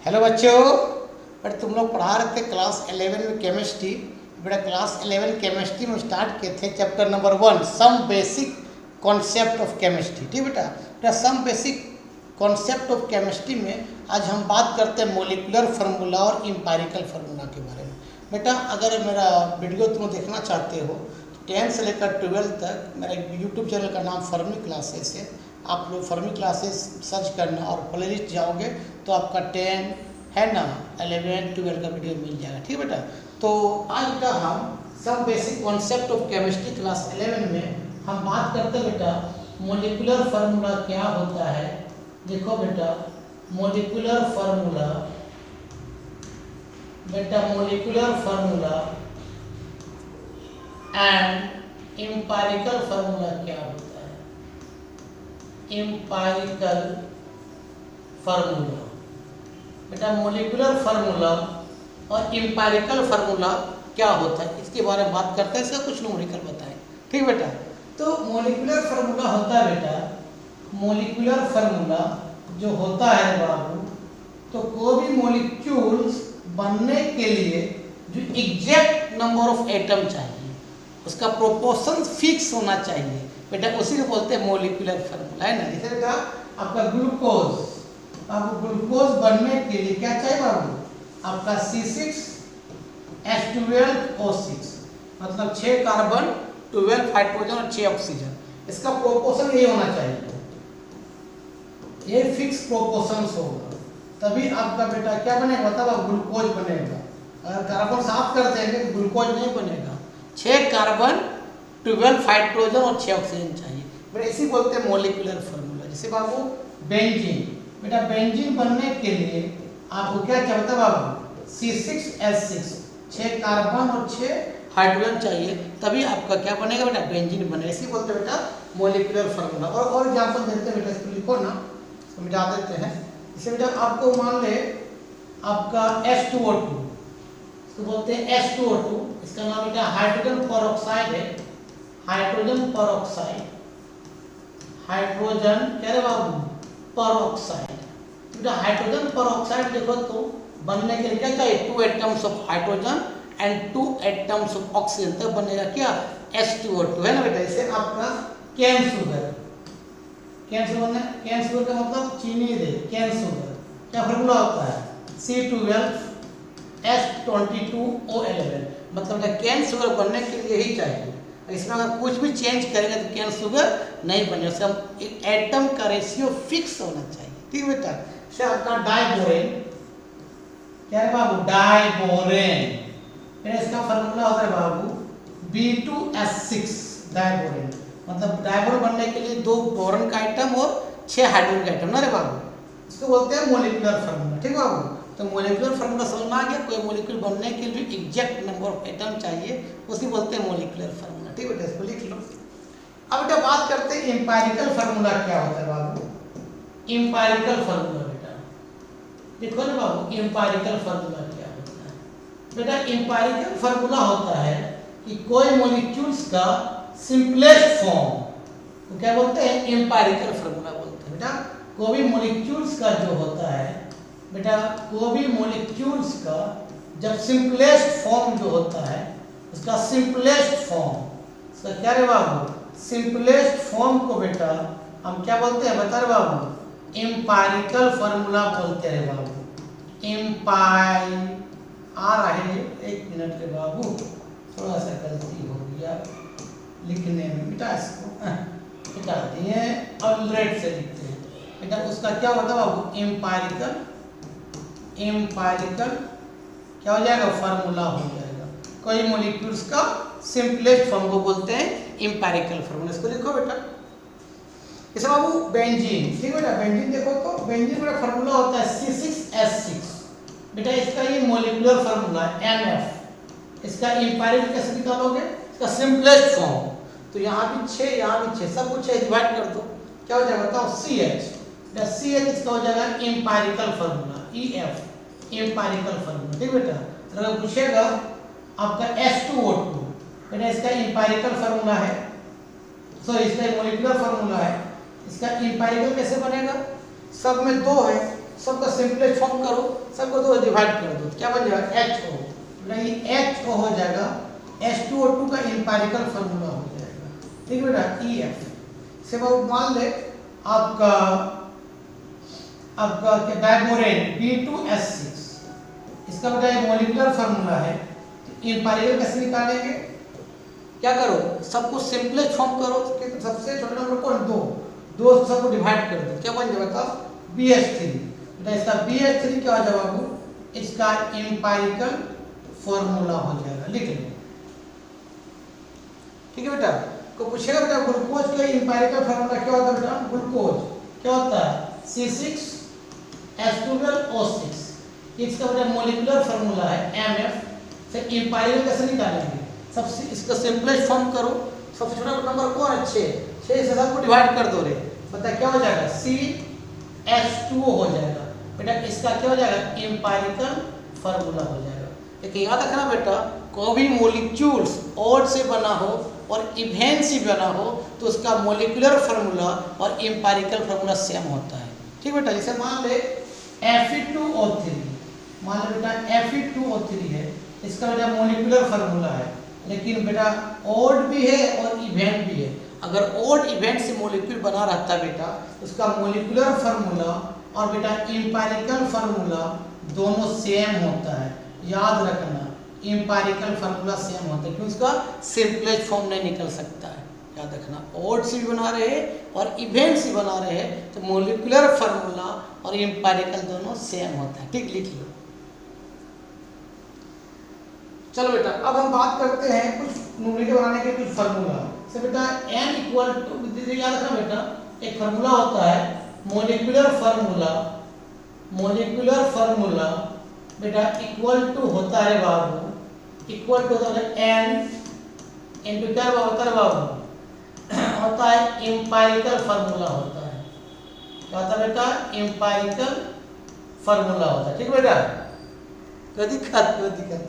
Hello बच्चों। But तुम लोग पढ़ा रहे थे क्लास 11 में केमिस्ट्री। बेटा क्लास 11 केमिस्ट्री में स्टार्ट किए थे chapter number 1 some basic concept of chemistry. ठीक बेटा, some basic concept of chemistry में आज हम बात करते हैं मोलिकुलर फार्मूला और एम्पिरिकल फार्मूला के बारे में। बेटा अगर मेरा वीडियो तुम देखना चाहते हो तो 10 से लेकर 12 तक मेरा यूट्यूब चैनल का नाम फर्मी क्लासेस है। आप लोग फर्मी क्लासेस सर्च करना और प्लेलिस्ट जाओगे तो आपका 10 है ना 11 12 का वीडियो मिल जाएगा। ठीक बेटा, तो आज का हम सब basic concept of chemistry class 11 में हम बात करते हैं बेटा मोलिकुलर फार्मूला क्या होता है। देखो बेटा मोलिकुलर फार्मूला, बेटा molecular formula and empirical formula क्या होता है। एम्पिरिकल फार्मूला, बेटा मोलिकुलर फार्मूला और एम्पिरिकल फार्मूला क्या होता है इसके बारे में बात करते हैं। इसका कुछ न्यूमेरिकल बताएं। ठीक बेटा, तो मोलिकुलर फार्मूला होता है बेटा, मोलिकुलर फार्मूला जो होता है बाबू, तो कोई भी मॉलिक्यूल्स बनने के लिए जो एग्जैक्ट नंबर ऑफ एटम चाहिए उसका प्रोपोर्शन फिक्स होना चाहिए बेटा, उसी को बोलते हैं मोलिकुलर फार्मूला, है ना। जैसे बेटा आपका ग्लूकोज, आपको ग्लूकोज बनने के लिए क्या चाहिए बाबू, आपका C6H12O6 मतलब 6 कार्बन 12 हाइड्रोजन और 6 ऑक्सीजन। इसका प्रोपोर्शन ये होना चाहिए, ये फिक्स प्रोपोर्शन होगा तभी आपका बेटा क्या बनेगा, मतलब ग्लूकोज बनेगा। अगर कार्बन साफ कर देंगे तो ग्लूकोज नहीं बनेगा। 6 कार्बन 12 हाइड्रोजन और 6 ऑक्सीजन चाहिए बेटा, इसी बोलते हैं मोलिकुलर फार्मूला। जैसे बाबू बेंजीन, बेटा बेंजीन बनने के लिए आपको क्या चाहिए होता है बाबू, C6H6 6 कार्बन और 6 हाइड्रोजन चाहिए तभी आपका क्या बनेगा बेटा, बेंजीन बनेगा। इसी बोलते हैं बेटा मोलिकुलर फार्मूला। और एग्जांपल देते हैं बेटा, इसको लिखो ना, इसको मिटा देते हैं। जैसे बेटा आपको मान ले आपका H2O2, इसको बोलते हैं H2O2, इसका नाम बेटा हाइड्रोजन पेरोक्साइड है। हाइड्रोजन पेरोक्साइड, हाइड्रोजन क्या रे बाबू पेरोक्साइड। बेटा हाइड्रोजन पेरोक्साइड देखो तो बनने के लिए क्या चाहिए, 2 atoms of hydrogen and 2 atoms of oxygen, तब बनेगा क्या H2O2, है ना बेटा। इसे आपका cane sugar, cane sugar, cane sugar का मतलब चीनी दे, कैन शुगर क्या फार्मूला होता है, C12H22O11 मतलब कैन शुगर बनने के लिए ही चाहिए। इसमें अगर कुछ भी चेंज करेंगे तो कैन शुगर नहीं बनेगा। उसका एटम का रेशियो फिक्स होना चाहिए। ठीक बेटा, से आपका डाइबोरेन क्या है बाबू, डाइबोरेन, इसका फार्मूला होता है बाबू B2H6 डाइबोरेन मतलब डाइबोरेन बनने के लिए 2 बोरॉन का आइटम और 6 हाइड्रोजन का आइटम ना रे बाबू, इसको बोलते हैं मोलिकुलर फार्मूला। ठीक बाबू, तो मोलिकुलर फार्मूला समझ में आ गया। कोई मोलिक्यूल बनने के लिए एग्जैक्ट नंबर ऑफ एटम चाहिए उसी बोलते हैं मोलिकुलर फार्मूला। ठीक बेटा, इसको लिख लो। अब बेटा बात करते हैं एम्पिरिकल फार्मूला क्या होता है बाबू। एम्पिरिकल फार्मूला बेटा देखो ना बाबू, एम्पिरिकल फार्मूला क्या होता है बेटा। एम्पिरिकल फार्मूला होता है कि कोई मॉलिक्यूल्स का सिंपलेस्ट फॉर्म तो क्या बोलते हैं, एम्पिरिकल फार्मूला बोलते हैं बेटा। कोई भी मॉलिक्यूल्स का जो होता है बेटा, कोई भी मॉलिक्यूल्स का जब सिंपलेस्ट फॉर्म जो होता है उसका सिंपलेस्ट फॉर्म, उसका क्या रे बाबू, सिंपलेस्ट फॉर्म को बेटा हम क्या बोलते हैं, बता रहे बाबू, एम्पिरिकल फार्मूला बोलते हैं बाबू। एम्पाई आ रहा है, 1 मिनट के बाबू, थोड़ा सा गलती हो गया लिखने में बेटा, इसको मिटा दिए और रेड से लिखते हैं बेटा। उसका क्या होता है बाबू, एम्पिरिकल, एम्पिरिकल क्या हो जाएगा, फार्मूला हो जाएगा। कोई मॉलिक्यूल्स का सिंपलेस्ट फॉर्म को बोलते हैं एम्पिरिकल फार्मूला। इसको लिखो बेटा। जैसे बाबू बेंजीन, ठीक बेटा, बेंजीन देखो तो बेंजीन का फार्मूला होता है C6H6 बेटा, इसका ये मॉलिकुलर फार्मूला है MF। इसका एम्पिरिकल कैसे निकालोगे, इसका सिंपलेस्ट फॉर्म, तो यहाँ भी 6 यहाँ भी 6, सब कुछ डिवाइड कर दो, क्या हो जाएगा बताओ, CH। CH इसका हो जाएगा empirical formula, EF empirical formula. ठीक बेटा, अगर पूछेगा आपका H2O2 बेटा, इसका एम्पिरिकल फार्मूला है, सो इसका मॉलिकुलर फार्मूला है। इसका एम्पिरिकल कैसे बनेगा, सब में 2 है, सबका सिंपलेस्ट फॉर्म करो, सबको दो डिवाइड कर दो, क्या बन जाएगा HO, नहीं HO हो जाएगा, H2O2 का एम्पिरिकल फार्मूला हो जाएगा, ठीक है बेटा EF से वो मान ले आपका क्या डायमोरेन B2S6, इसका बेटा मॉलिक्यूलर फार्मूला है, तो एम्पिरिकल कैसे निकालेंगे, क्या करो सबको सिंपलेस्ट फॉर्म करो, तो सबसे छोटा नंबर कौन दो सबको डिवाइड कर दो, क्या बन जाएगा BH3, बेटा इसका BH3 क्या हो जाएगा बाबू, इसका एम्पिरिकल फॉर्मूला हो जाएगा, लिख लो, ठीक है बेटा। को पूछेगा बेटा ग्लूकोज का एम्पिरिकल फॉर्मूला क्या होता है बेटा, ग्लूकोज क्या होता है C6H12O6, इसका बेटा मॉलिक्यूलर फार्मूला है MF, से एम्पिरिकल कैसे निकालेंगे, सबसे इसका सिंपलेस्ट फॉर्म करो, सबसे छोटा नंबर कौन है 6 से सबको डिवाइड कर दो रे, बता क्या हो जाएगा CH2O हो जाएगा, बेटा इसका क्या हो जाएगा एम्पिरिकल फार्मूला हो जाएगा। लेकिन याद रखना बेटा कोई भी मॉलिक्यूल्स ऑड से बना हो और इवेन से बना हो तो उसका मॉलिक्यूलर फार्मूला और एम्पिरिकल फार्मूला सेम होता है, ठीक बेटा। जैसे मान ले Fe2O3, मान लो बेटा Fe2O3 है, इसका बेटा मॉलिक्यूलर फार्मूला है, लेकिन बेटा ऑड भी है और इवेंट भी है, अगर ऑड इवेंट से मॉलिक्यूल बना रहता बेटा उसका मॉलिक्यूलर फार्मूला और बेटा एम्पिरिकल फार्मूला दोनों सेम होता है, याद रखना एम्पिरिकल फार्मूला सेम होता है क्योंकि उसका सिंपलेस्ट फॉर्म नहीं निकल सकता है, याद रखना ऑड से भी बना रहे हैं और इवेंट से बना रहे हैं तो मॉलिक्यूलर फार्मूला और एम्पिरिकल दोनों सेम होता है, ठीक लिख लो। चलो बेटा अब हम बात करते हैं कुछ न्यूमेरिकल बनाने के कुछ फार्मूला से बेटा n इक्वल टू, याद रखना बेटा एक फार्मूला होता है मॉलिक्यूलर फार्मूला बेटा इक्वल टू होता है बाबू, इक्वल टू होता है n इनटू क्या होता है बाबू होता है एम्पिरिकल फार्मूला होता है, क्या होता है बेटा एम्पिरिकल फार्मूला होता है, ठीक बेटा कोई दिक्कत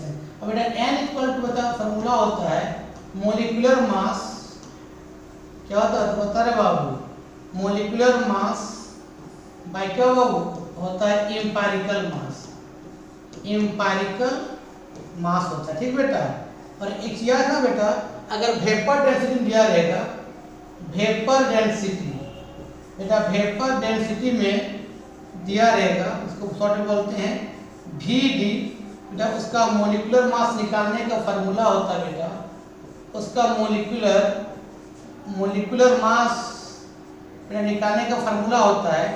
नहीं। अब बेटा n इक्वल टू बता फार्मूला होता है मॉलिक्यूलर मास, क्या होता है तो बता रहे बाबू मॉलिक्यूलर मास बाय क्या बाबू होता है एम्पिरिकल मास होता है, ठीक बेटा। और एक याद ना बेटा अगर वेपर डेंसिटी दिया रहेगा, वेपर डेंसिटी में दिया रहेगा उसको शॉर्ट में बोलते हैं VD, बेटा उसका मॉलिक्यूलर मास निकालने का फार्मूला होता है बेटा, उसका मॉलिक्यूलर मास बेटा निकालने का फार्मूला होता है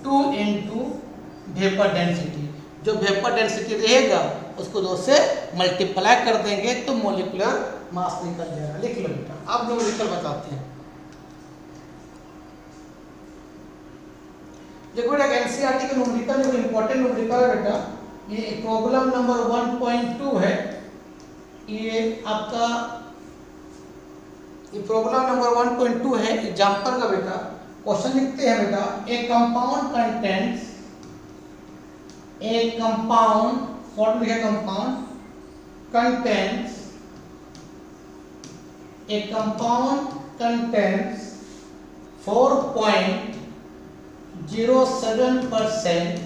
2 into वेपर डेंसिटी, जो वेपर डेंसिटी रहेगा उसको 2 से मल्टीप्लाई कर देंगे तो मॉलिक्यूलर मास निकल जाएगा, लिख लो बेटा। अब न्यूमेरिकल बताते हैं, देखो बेटा एनसीईआरटी का न्यूमेरिकल जो इंपॉर्टेंट न्यूमेरिकल है बेटा, ये प्रॉब्लम नंबर 1.2 है, ये आपका ये प्रॉब्लम नंबर 1.2 है एग्जांपल का बेटा। क्वेश्चन लिखते हैं बेटा ए कंपाउंड शॉर्ट लिखे कंपाउंड कंटेंट्स 4.07%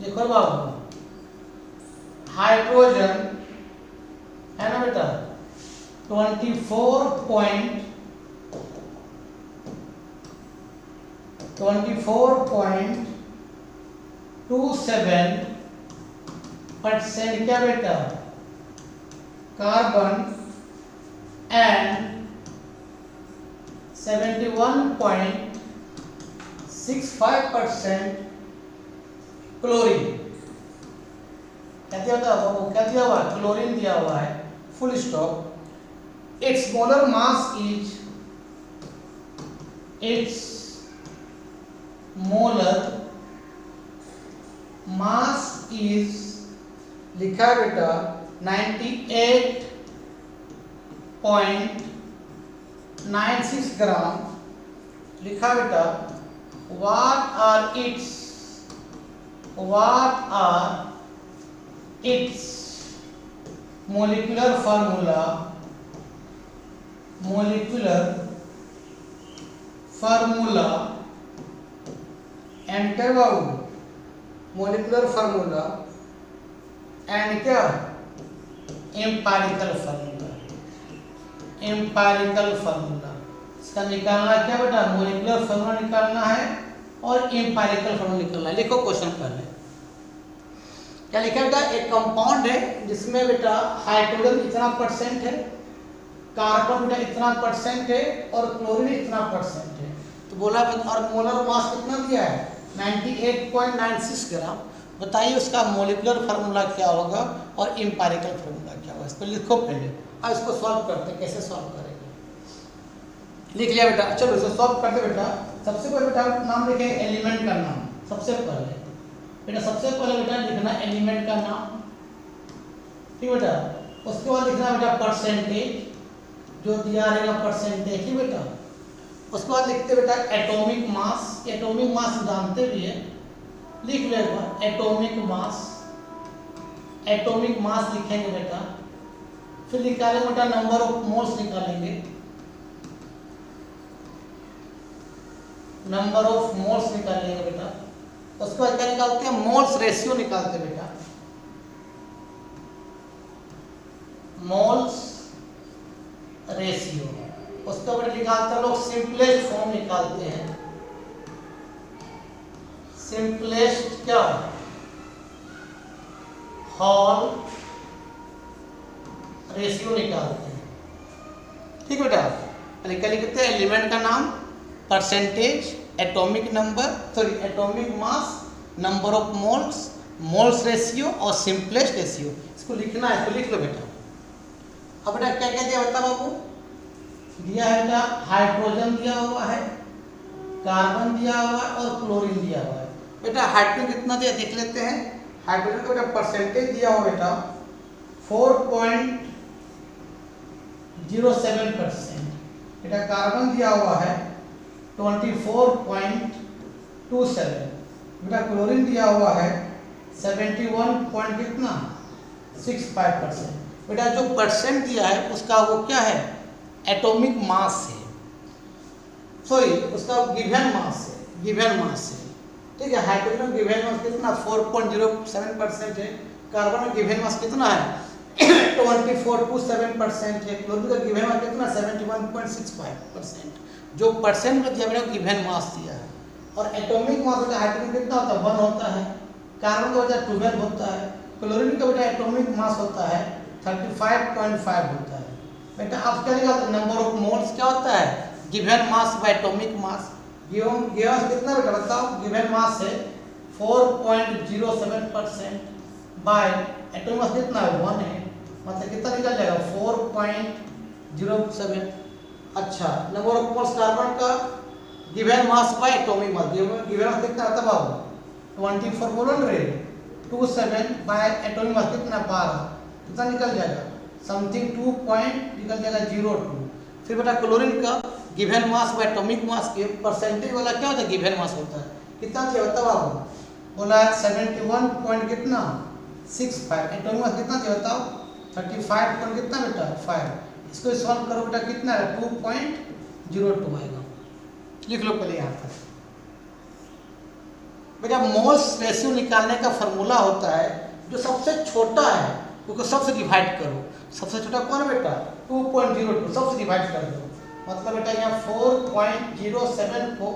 लिखो बाबू हाइड्रोजन है ना बेटा 24.27% क्या बेटा कार्बन एंड 71.65% क्लोरीन, क्या दिया हुआ है क्लोरीन दिया हुआ है, full stop. It's molar mass is लिखा है बेटा 98.96 ग्राम लिखा है बेटा। what are its molecular formula enter Babu molecular formula and क्या एम्पायरिकल फार्मूला। एम्पायरिकल फार्मूला इसका निकालना क्या बेटा, मोलिकुलर फार्मूला निकालना है और एम्पायरिकल फार्मूला निकालना है। लिखो क्वेश्चन पहले क्या लिखा बेटा, एक कंपाउंड है जिसमें बेटा हाइड्रोजन इतना परसेंट है, कार्बन बेटा इतना परसेंट है और क्लोरीन इतना परसेंट है। तो बोला और मोलर मास कितना दिया है 98.96 ग्राम। बताइए उसका मोलिकुलर फार्मूला क्या होगा और एम्पायरिकल फार्मूला क्या होगा। इसको लिखो पहले, अब इसको सॉल्व करते हैं। कैसे सॉल्व करेंगे, लिख लिया बेटा। चलो इसको सॉल्व करते बेटा। सबसे पहले बेटा नाम लिखे एलिमेंट का नाम। सबसे पहले बेटा बेटा लिखना एलिमेंट का नाम, ठीक बेटा। उसके बाद लिखना बेटा परसेंटेज, जो दिया रहेगा परसेंटेज, ठीक बेटा। उसके बाद लिखते बेटा एटॉमिक मास। एटॉमिक मास जानते भी है, लिख लेगा एटॉमिक मास। एटॉमिक मास लिखेंगे बेटा। फिर निकालेंगे बेटा नंबर ऑफ मोल्स निकालेंगे, नंबर ऑफ मोल्स निकालेंगे बेटा। उसके बाद क्या निकालते हैं, मोल्स रेशियो निकालते हैं बेटा। मोल्स रेशियो उसका बेटा निकालते हैं लोग सिंपलेस्ट फॉर्म निकालते हैं। सिंपलेस्ट क्या, हॉल रेशियो निकालते हैं, ठीक बेटा। पहले क्या लिखते हैं, एलिमेंट का नाम, percentage, atomic number sorry atomic mass, number of moles, moles ratio और सिंपलेस्ट रेशियो। इसको लिखना है, इसको लिख लो बेटा। अब बेटा क्या क्या दिया बता बाबू, दिया है बेटा हाइड्रोजन दिया हुआ है, कार्बन दिया हुआ है और क्लोरीन दिया हुआ है। बेटा हाइड्रोजन कितना दिया देख लेते हैं। हाइड्रोजन का बेटा परसेंटेज दिया हुआ बेटा 4.07%। बेटा कार्बन दिया हुआ है 24.27। बेटा क्लोरीन दिया हुआ है 71 पॉइंट कितना 65%। बेटा जो परसेंट दिया है उसका वो क्या है, एटॉमिक मास है, सॉरी उसका गिवन मास है, गिवन मास है, ठीक है। हाइड्रोजन में गिवन मास कितना 4.07% है, कार्बन में गिवन मास कितना है 24.27% है, क्लोरीन का गिवन मास कितना 71.65%। जो परसेंट में दिया मेरा गिवन मास दिया है। और एटॉमिक मास बेटा हाइड्रोजन कितना होता है 1 होता है, कार्बन का बेटा 12 होता है, क्लोरीन का बेटा एटॉमिक मास होता है 35.5 होता है। बेटा आप क्या निकालते हैं, नंबर ऑफ मोल्स क्या होता है, given mass by atomic mass. Given कितना बेटा बताओ, गिवन मास है 4.07% बाय एटॉमिक मास कितना है 1 है, मतलब कितना निकल जाएगा 4.07। अच्छा नंबर ऑफ मोल्स कार्बन का given mass by atomic mass, given mass कितना आता है बाबू 24 बोलो ना रे 27 बाय एटॉमिक मास कितना 12, कितना निकल जाएगा समथिंग 2 पॉइंट निकल जाएगा 02। फिर बेटा क्लोरीन का given mass by atomic mass के परसेंटेज वाला क्या होता है, गिवन मास होता है, कितना दिया बताओ बाबू, बोला 71 पॉइंट कितना 65, एटॉमिक मास कितना दिया बताओ 35 पॉइंट कितना बेटा 5। इसको सॉल्व करो बेटा कितना है 2.02 आएगा। लिख लो पहले यहाँ तक। बेटा मोल्स रेशियो निकालने का फॉर्मूला होता है जो सबसे छोटा है उसको सबसे डिवाइड करो। सबसे छोटा कौन है बेटा 2.02, सबसे डिवाइड कर दो। मतलब बेटा यहाँ 4.07 को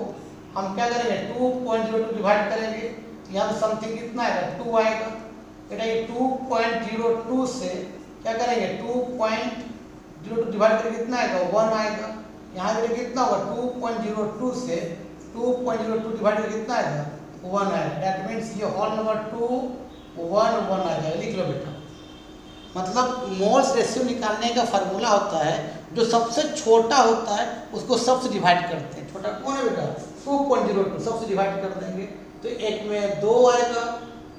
हम क्या करेंगे 2.02 डिवाइड करेंगे, यहाँ पे समथिंग कितना आएगा 2 आएगा। बेटा ये 2.02 से क्या करेंगे 2.02 डिवाइड करके कितना आएगा 1 आएगा। यहाँ पे कितना होगा 2.02 से 2.02 डिवाइड करके कितना आएगा 1 आएगा। दैट मीन्स ये होल नंबर 2 1 1 आ जाएगा। लिख लो बेटा। मतलब मोल्स रेशियो निकालने का फार्मूला होता है जो सबसे छोटा होता है उसको सबसे डिवाइड करते हैं। छोटा कौन है बेटा 2.02, सबसे डिवाइड कर देंगे तो एक में 2 आएगा,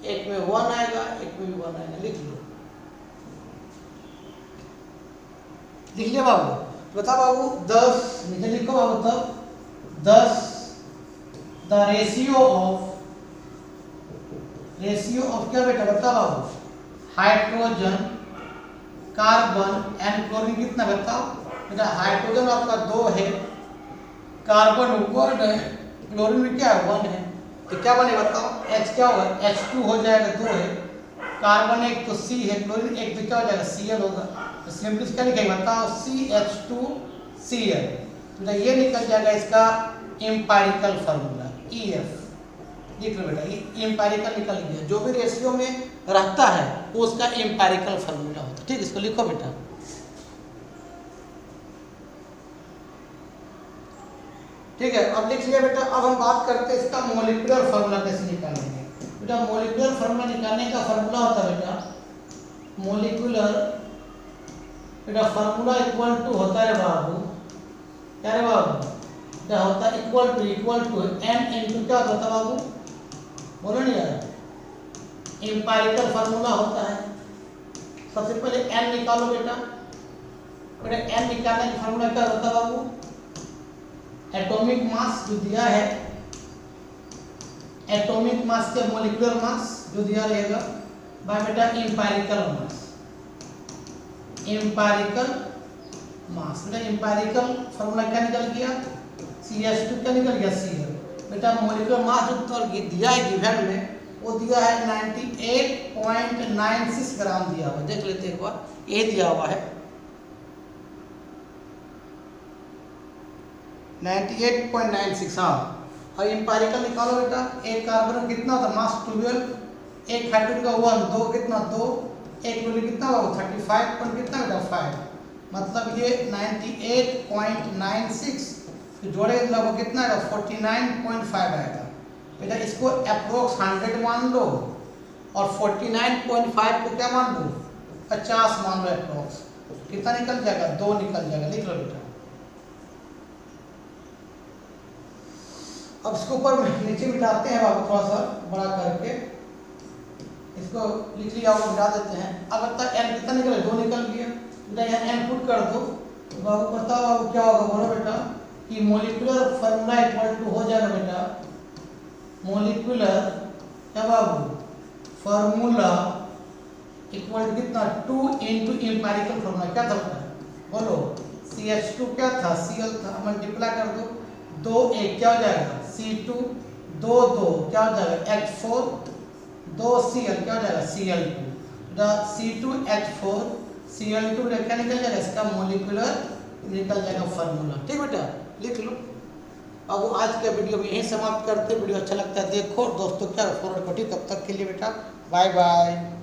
एक में 1 आएगा, एक में 1 आएगा। लिख लो, लिख लिया बाबू। बता बाबू 10 नीचे लिखो बाबू, तब 10 द रेशियो ऑफ क्या बेटा बता बाबू, हाइड्रोजन कार्बन एंड क्लोरीन कितना बताओ बेटा। हाइड्रोजन आपका 2 है, कार्बन 1 है, क्लोरीन में क्या है 1 है, तो क्या बने बताओ H क्या होगा, H2 हो जाएगा, 2 है, कार्बन एक तो C है, क्लोरीन एक तो क्या हो जाएगा, Cl होगा। तो सिंपली क्या लिखेंगे बताओ, CH2Cl। तो ये निकल जाएगा इसका एम्पायरिकल फार्मूला EF। लिख लो बेटा, ये एम्पायरिकल निकल गया, जो भी रेशियो में रहता है वो उसका एम्पायरिकल फार्मूला होता है। ठीक, इसको लिखो बेटा। ठीक है, अब लिख लिया बेटा। अब हम बात करते हैं इसका मोलिकुलर फार्मूला कैसे निकालेंगे। बेटा मोलिकुलर फार्मूला निकालने का फार्मूला होता है बेटा, मोलिकुलर बेटा फार्मूला इक्वल टू होता है बाबू, क्या रे बाबू, क्या होता है, इक्वल टू n इनटू क्या होता है बाबू, बोलो नहीं यार, एम्पायरिकल फार्मूला होता है। सबसे पहले n निकालो बेटा। बेटा n निकालने का फार्मूला क्या होता है बाबू, एटॉमिक मास जो दिया है, एटॉमिक मास के मोलिकुलर मास जो दिया रहेगा बाय बेटा एम्पायरिकल मास, एम्पायरिकल मास। बेटा एम्पायरिकल फार्मूला क्या निकल गया, CH2 क्या निकल गया, Cl। बेटा मोलिकुलर मास जो दिया है गिवन में, वो दिया है 98.96 ग्राम दिया हुआ, देख लेते एक बार, ये दिया हुआ है 98.96। हाँ, और एम्पायरिकल निकालो बेटा। एक कार्बन कितना था, मास 12, एक हाइड्रोजन का 1, 2 कितना 2, एक क्लोरीन कितना होगा 35 पॉइंट कितना बेटा 5, मतलब ये 98.96 तो जोड़े मतलब वो कितना आएगा 49.5 आएगा। बेटा इसको अप्रोक्स 100 मान लो और 49.5 को क्या मान लो 50 मान लो अप्रोक्स, कितना निकल जाएगा 2 निकल जाएगा। लिख लो बेटा। अब इसको ऊपर नीचे मिटाते हैं बाबू, थोड़ा सा बड़ा करके इसको लिख लिया, वो मिटा देते हैं। अब बता n कितना निकले, 2 निकल गया। बेटा यहाँ n पुट कर दो तो बाबू बताओ बाबू क्या होगा, बोलो बेटा कि मोलिकुलर फार्मूला इक्वल टू हो जाएगा बेटा, मोलिकुलर क्या बाबू फार्मूला इक्वल टू कितना 2 इनटू एम्पायरिकल फार्मूला क्या था बेटा, बोलो CH2 क्या था, Cl था, मल्टीप्लाई कर दो, 2 1 क्या हो जाएगा C2, 2 2 क्या हो जाएगा H4, 2 Cl क्या हो जाएगा Cl2। C2H4 Cl2 क्या निकल जाएगा, इसका मोलिकुलर निकल जाएगा फार्मूला। ठीक बेटा, लिख लो। अब आज का वीडियो में यहीं समाप्त करते। वीडियो अच्छा लगता है देखो दोस्तों क्या फॉरवर्ड को। ठीक, तब तक के लिए बेटा बाय बाय।